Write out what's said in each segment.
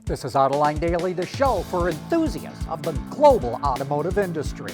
This is Autoline Daily, the show for enthusiasts of the global automotive industry.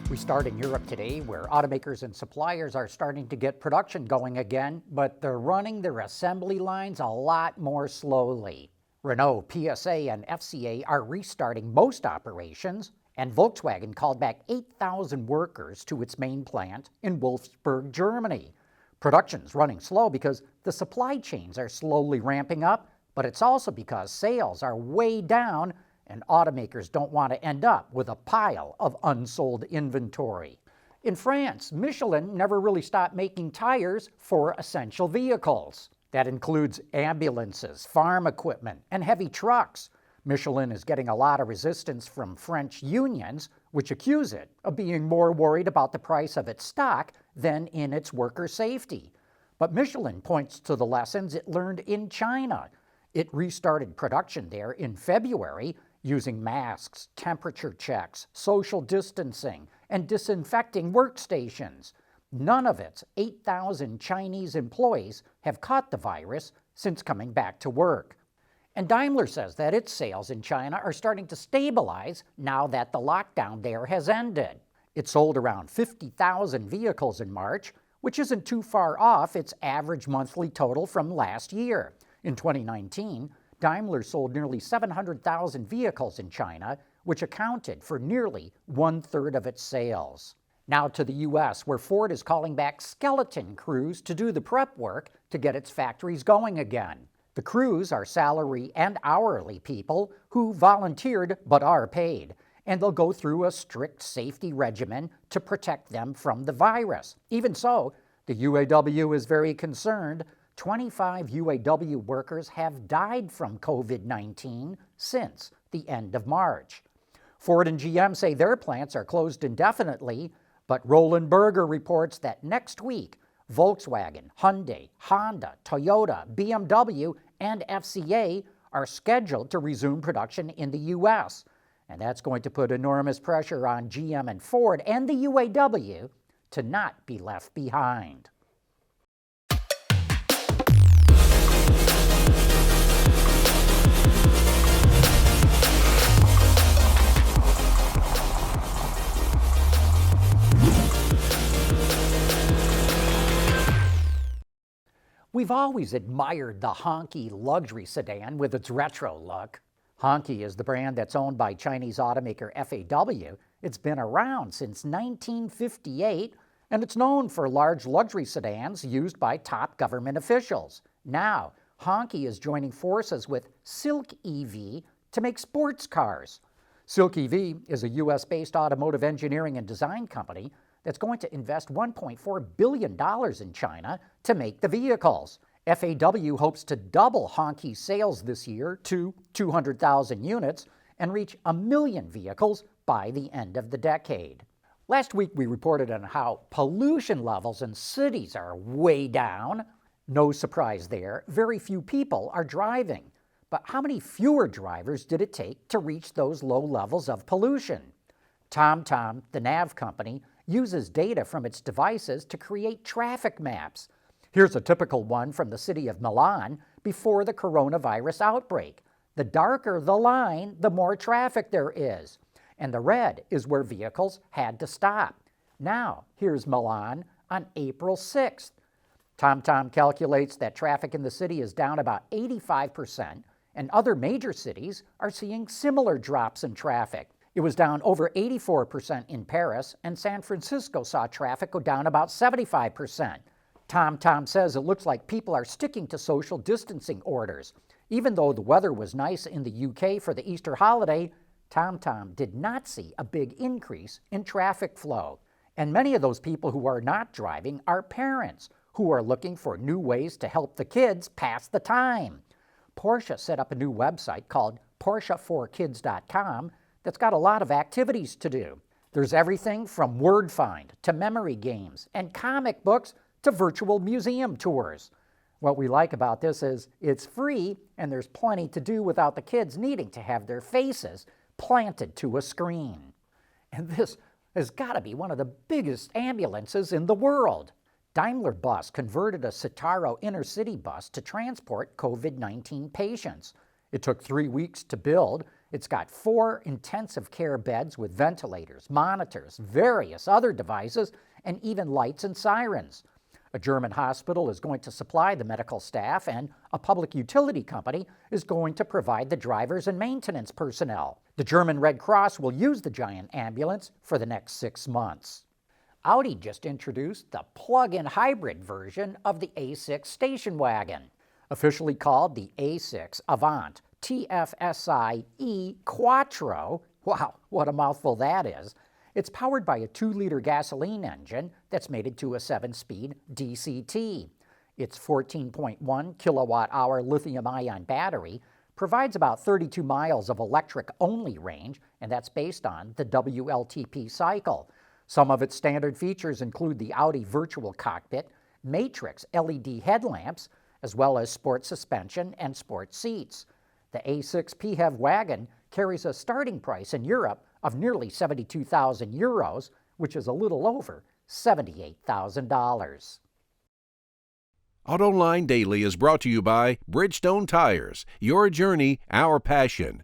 We start in Europe today, where automakers and suppliers are starting to get production going again, but they're running their assembly lines a lot more slowly. Renault, PSA, and FCA are restarting most operations, and Volkswagen called back 8,000 workers to its main plant in Wolfsburg, Germany. Production's running slow because the supply chains are slowly ramping up, but it's also because sales are way down and automakers don't want to end up with a pile of unsold inventory. In France, Michelin never really stopped making tires for essential vehicles. That includes ambulances, farm equipment, and heavy trucks. Michelin is getting a lot of resistance from French unions, which accuse it of being more worried about the price of its stock than in its worker safety. But Michelin points to the lessons it learned in China. It restarted production there in February using masks, temperature checks, social distancing, and disinfecting workstations. None of its 8,000 Chinese employees have caught the virus since coming back to work. And Daimler says that its sales in China are starting to stabilize now that the lockdown there has ended. It sold around 50,000 vehicles in March, which isn't too far off its average monthly total from last year. In 2019, Daimler sold nearly 700,000 vehicles in China, which accounted for nearly 1/3 of its sales. Now to the U.S., where Ford is calling back skeleton crews to do the prep work to get its factories going again. The crews are salary and hourly people who volunteered but are paid, and they'll go through a strict safety regimen to protect them from the virus. Even so, the UAW is very concerned. 25 UAW workers have died from COVID-19 since the end of March. Ford and GM say their plants are closed indefinitely, but Roland Berger reports that next week, Volkswagen, Hyundai, Honda, Toyota, BMW, and FCA are scheduled to resume production in the U.S., and that's going to put enormous pressure on GM and Ford and the UAW to not be left behind. We've always admired the honky luxury sedan with its retro look. Honky is the brand that's owned by Chinese automaker FAW. It's been around since 1958, and it's known for large luxury sedans used by top government officials. Now, Honky is joining forces with Silk EV to make sports cars. Silk EV is a U.S.-based automotive engineering and design company that's going to invest $1.4 billion in China to make the vehicles. FAW hopes to double Honky's sales this year to 200,000 units and reach 1 million vehicles by the end of the decade. Last week we reported on how pollution levels in cities are way down. No surprise there, very few people are driving. But how many fewer drivers did it take to reach those low levels of pollution? TomTom, the nav company, uses data from its devices to create traffic maps. Here's a typical one from the city of Milan before the coronavirus outbreak. The darker the line, the more traffic there is. And the red is where vehicles had to stop. Now, here's Milan on April 6th. TomTom calculates that traffic in the city is down about 85%, and other major cities are seeing similar drops in traffic. It was down over 84% in Paris, and San Francisco saw traffic go down about 75%. TomTom says it looks like people are sticking to social distancing orders. Even though the weather was nice in the UK for the Easter holiday, TomTom did not see a big increase in traffic flow. And many of those people who are not driving are parents who are looking for new ways to help the kids pass the time. Porsche set up a new website called PorscheForKids.com that's got a lot of activities to do. There's everything from word find to memory games and comic books to virtual museum tours. What we like about this is it's free and there's plenty to do without the kids needing to have their faces planted to a screen. And this has got to be one of the biggest ambulances in the world. Daimler Bus converted a Citaro intercity bus to transport COVID-19 patients. It took 3 weeks to build. It's got 4 intensive care beds with ventilators, monitors, various other devices, and even lights and sirens. A German hospital is going to supply the medical staff, and a public utility company is going to provide the drivers and maintenance personnel. The German Red Cross will use the giant ambulance for the next 6 months. Audi just introduced the plug-in hybrid version of the A6 station wagon. Officially called the A6 Avant TFSI E Quattro. Wow, what a mouthful that is. It's powered by a 2-liter gasoline engine that's mated to a 7-speed DCT. Its 14.1 kilowatt-hour lithium-ion battery provides about 32 miles of electric-only range, and that's based on the WLTP cycle. Some of its standard features include the Audi virtual cockpit, matrix LED headlamps, as well as sport suspension and sport seats. The A6 PHEV wagon carries a starting price in Europe of nearly 72,000 euros, which is a little over $78,000. Autoline Daily is brought to you by Bridgestone Tires. Your journey, our passion.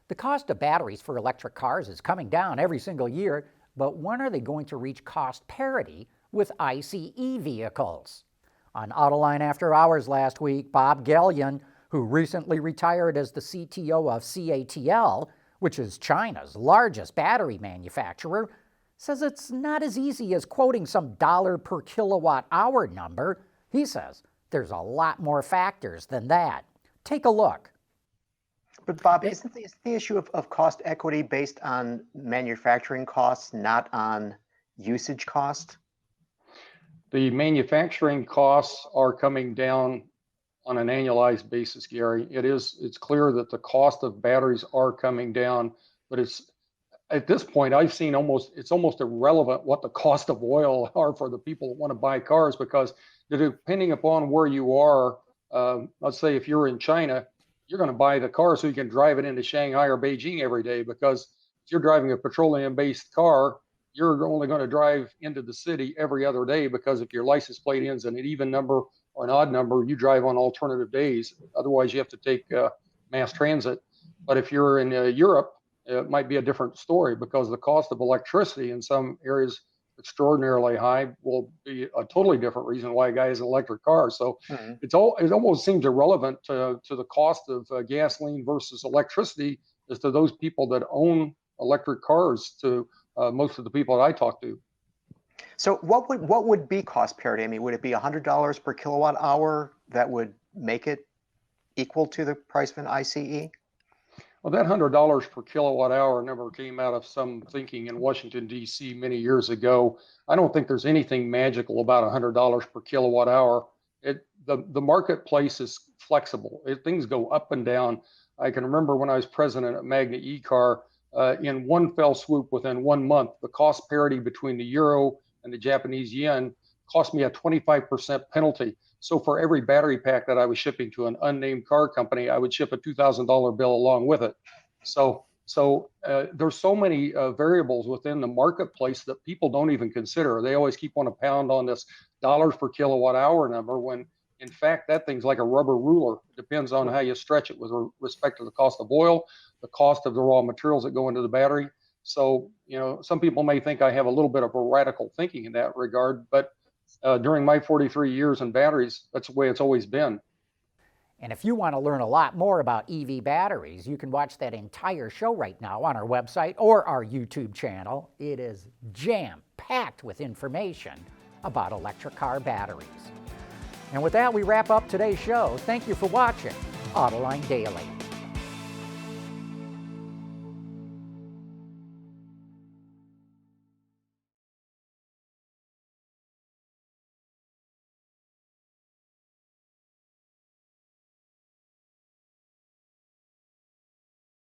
The cost of batteries for electric cars is coming down every single year, but when are they going to reach cost parity with ICE vehicles? On Autoline After Hours last week, Bob Gallion, who recently retired as the CTO of CATL, which is China's largest battery manufacturer, says it's not as easy as quoting some dollar per kilowatt hour number. He says there's a lot more factors than that. Take a look. But Bob, isn't the issue of cost equity based on manufacturing costs, not on usage cost? The manufacturing costs are coming down on an annualized basis, Gary. It's clear that the cost of batteries are coming down, but it's at this point I've seen it's almost irrelevant what the cost of oil are for the people that want to buy cars, because depending upon where you are, let's say if you're in China, you're going to buy the car so you can drive it into Shanghai or Beijing every day, because if you're driving a petroleum-based car, you're only going to drive into the city every other day, because if your license plate ends in an even number or an odd number, you drive on alternative days. Otherwise, you have to take mass transit. But if you're in Europe, it might be a different story, because the cost of electricity in some areas extraordinarily high will be a totally different reason why a guy has an electric car. So it almost seems irrelevant to the cost of gasoline versus electricity as to those people that own electric cars to most of the people that I talk to. So what would be cost parity? I mean, would it be $100 per kilowatt hour that would make it equal to the price of an ICE? Well, that $100 per kilowatt hour number came out of some thinking in Washington, D.C. many years ago. I don't think there's anything magical about $100 per kilowatt hour. The marketplace is flexible. Things go up and down. I can remember when I was president at Magna E-Car, in one fell swoop within 1 month, the cost parity between the euro and the Japanese yen cost me a 25% penalty. So for every battery pack that I was shipping to an unnamed car company, I would ship a $2,000 bill along with it. So there's so many variables within the marketplace that people don't even consider. They always keep on a pound on this dollars per kilowatt hour number, when in fact that thing's like a rubber ruler. It depends on how you stretch it with respect to the cost of oil, the cost of the raw materials that go into the battery. So, some people may think I have a little bit of a radical thinking in that regard, but during my 43 years in batteries, that's the way it's always been. And if you want to learn a lot more about EV batteries, you can watch that entire show right now on our website or our YouTube channel. It is jam-packed with information about electric car batteries. And with that, we wrap up today's show. Thank you for watching Autoline Daily.